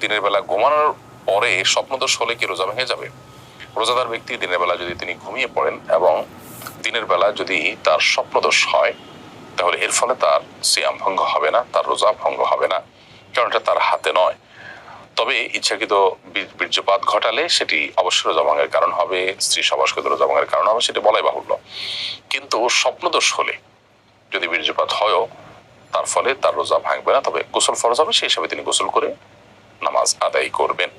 দিনের বেলা ঘুমানোর পরে স্বপ্নদোষ হলে কি রোজা ভেঙে যাবে? রোজাদার ব্যক্তি দিনের বেলা যদি তিনি ঘুমিয়ে পড়েন এবং দিনের বেলা যদি তার স্বপ্নদোষ হয়, তাহলে এর ফলে তার সিয়াম ভঙ্গ হবে না, তার রোজা ভঙ্গ হবে না, কারণ এটা তার হাতে নয়। তবে ইচ্ছাকৃত বীর্যপাত ঘটালে সেটি অবশ্যই রোজা ভঙ্গের কারণ হবে, স্ত্রী সবাসকৃত রোজা ভঙ্গের কারণ হবে, সেটি বলাই বাহুল্য। কিন্তু স্বপ্নদোষ হলে যদি বীর্যপাত হয়ও, তার ফলে তার রোজা ভাঙবে না, তবে গোসল ফরজ হবে, সেই হিসাবে তিনি গোসল করে নামাজ আদায় করবেন।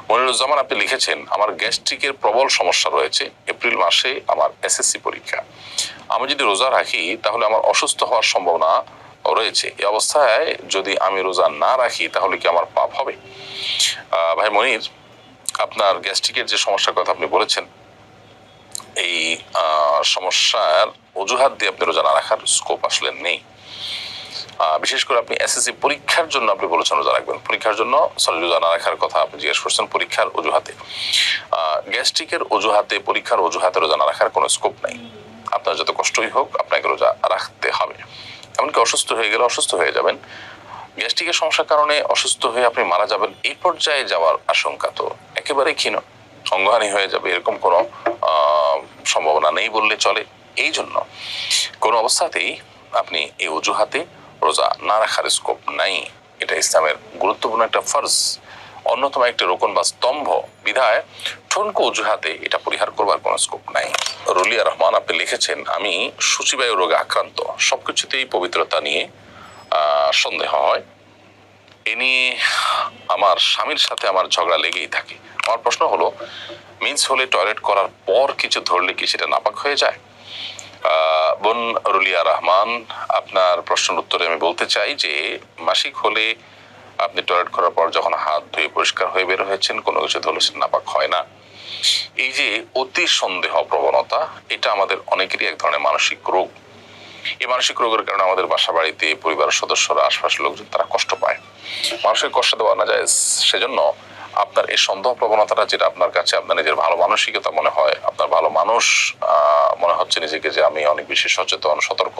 মনিরুজ্জামান আপনি লিখেছেন, আমার গ্যাস্ট্রিকের প্রবল সমস্যা রয়েছে, এপ্রিল মাসে আমার এসএসসি পরীক্ষা, আমি যদি রোজা রাখি তাহলে আমার অসুস্থ হওয়ার সম্ভাবনা রয়েছে, এই অবস্থায় যদি আমি রোজা না রাখি তাহলে কি আমার পাপ হবে? ভাই মনির, আপনার গ্যাস্ট্রিকের যে সমস্যার কথা আপনি বলেছেন, এই সমস্যার অজুহাত দিয়ে আপনি রোজা না রাখার স্কোপ আসলে নেই। বিশেষ করে আপনি এসএসসি পরীক্ষার জন্য আপনি বলেছেন রোজা রাখবেন, পরীক্ষার জন্য রোজা না রাখার কথা আপনি জিজ্ঞেস করছেন পরীক্ষার অজুহাতে। গ্যাস্ট্রিকের অজুহাতে, পরীক্ষার অজুহাতে রোজা না রাখার কোনো স্কোপ নাই। আপনার যত কষ্টই হোক আপনাকে রোজা রাখতে হবে। এমনকি অসুস্থ হয়ে গেলে অসুস্থ হয়ে যাবেন, গ্যাস্ট্রিকের সমস্যার কারণে অসুস্থ হয়ে আপনি মারা যাবেন, এই পর্যায়ে যাওয়ার আশঙ্কা তো একেবারেই ক্ষীণ, অঙ্গহানি হয়ে যাবে, এরকম কোনো সম্ভাবনা নেই বললে চলে। এই জন্য কোনো অবস্থাতেই আপনি এই অজুহাতে রোজা না রাখার স্কোপ নাই। এটা ইসলামের গুরুত্বপূর্ণ একটা ফরজ, অন্যতম একটা রোকন বা স্তম্ভ, বিধায় ঠনকো অজুহাতে এটা পরিহার করবার কোনো স্কোপ নাই। রুলিয়া রহমান আপনি লিখেছেন, আমি সূচিবায়ু রোগে আক্রান্ত, সবকিছুতেই পবিত্রতা নিয়ে সন্দেহ হয়, এ নিয়ে আমার স্বামীর সাথে আমার ঝগড়া লেগেই থাকে। আমার প্রশ্ন হলো, মিন্স হলে টয়লেট করার পর কিছু ধরলে কি সেটা নাপাক হয়ে যায়? বোন রুলিয়া রহমান, আপনার প্রশ্নের উত্তরে আমি বলতে চাই যে মাসিক হলে আপনি টয়লেট করার পর যখন হাত ধুয়ে পরিষ্কার হয়ে বের হয়েছেন, কোনো কিছু ধরলে সেটা নাপাক হয় না। এই যে অতি সন্দেহ প্রবণতা, এটা আমাদের অনেকেরই এক ধরনের মানসিক রোগ। এই মানসিক রোগের কারণে আমাদের বাসা বাড়িতে পরিবারের সদস্যরা, আশপাশের লোকজন তারা কষ্ট পায়। মানুষের কষ্ট দেওয়া না যায়, সেজন্য আপনার এই সন্দেহ প্রবণতাটা, যেটা আপনার কাছে আপনার নিজের ভালো মানসিকতা মনে হয়, আপনার ভালো মানুষ মনে হচ্ছে নিজেকে যে আমি অনেক বেশি সচেতন সতর্ক,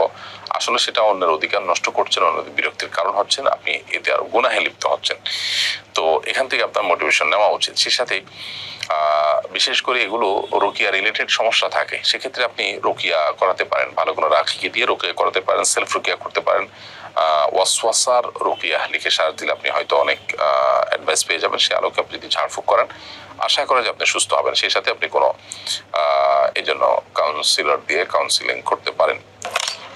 আসলে সেটা অন্যের অধিকার নষ্ট করছেন, অন্যদের বিরক্তির কারণ হচ্ছেন, আপনি এতে আরো গুনাহে লিপ্ত হচ্ছেন। তো এখান থেকে আপনার মোটিভেশন নেওয়া উচিত। সেই সাথে বিশেষ করে এগুলো রোকিয়া রিলেটেড সমস্যা থাকে, সেক্ষেত্রে আপনি রোকিয়া করাতে পারেন, ভালো কোনো রাখি দিয়ে রোকিয়া করাতে পারেন, সেলফ রোকিয়া করতে পারেন। ওয়াসওয়াসার রোকিয়া লিখে সার্চ দিলে আপনি হয়তো অনেক অ্যাডভাইস পেয়ে যাবেন। সে আলোকে আপনি যদি ঝাড়ফুঁক করেন, আশা করা যে আপনি সুস্থ হবেন। সেই সাথে আপনি কোনো এই জন্য কাউন্সিলর দিয়ে কাউন্সিলিং করতে পারেন।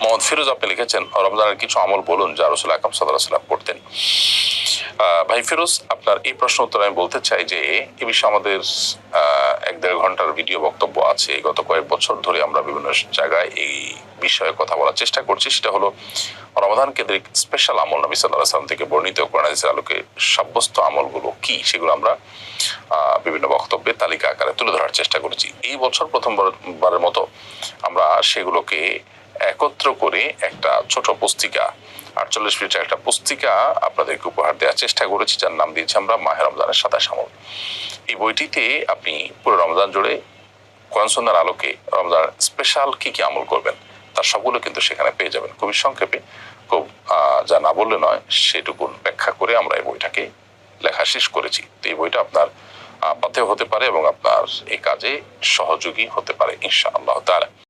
মোহাম্মদ ফিরোজ আপনি লিখেছেন, রমজানের কিছু আমল বলুন যা রাসূল আকরাম সাল্লাল্লাহু আলাইহি ওয়াসাল্লাম করতেন। ভাই ফিরোজ, আপনার এই প্রশ্ন উত্তরে আমি বলতে চাই যে এ বিষয়ে আমাদের 1-1.5 ঘন্টার ভিডিও বক্তব্য আছে। গত কয়েক বছর ধরে আমরা বিভিন্ন জায়গায় এই বিষয়ে কথা বলার চেষ্টা করছি। সেটা হলো রমাদান কেন্দ্রিক স্পেশাল আমল, নবী সাল্লাল্লাহু আলাইহি ওয়াসাল্লাম থেকে বর্ণিত কোরআন হাদিসের আলোকে সাব্যস্ত আমলগুলো কি, সেগুলো আমরা বিভিন্ন বক্তব্যে তালিকা আকারে তুলে ধরার চেষ্টা করেছি। এই বছর প্রথমবারের মতো আমরা সেগুলোকে একত্র করে একটা ছোট পুস্তিকা, 48 পৃষ্ঠার একটা পুস্তিকা আপনাদেরকে উপহার দেওয়ার চেষ্টা করেছি, যার নাম দিয়েছি আমরা মাহে রমজানের 27 আমল। এই বইটিতে আপনি পুরো রমজান জুড়ে কোরআন সুন্নাহর আলোকে রমজান স্পেশাল কি কি আমল করবেন তার সবগুলো কিন্তু সেখানে পেয়ে যাবেন। খুবই সংক্ষেপে, খুব যা না বললে নয় সেটুকু ব্যাখ্যা করে আমরা এই বইটাকে লেখা শেষ করেছি। তো এই বইটা আপনার পাথেয় হতে পারে এবং আপনার এই কাজে সহযোগী হতে পারে ইনশাআল্লাহ তাআলা।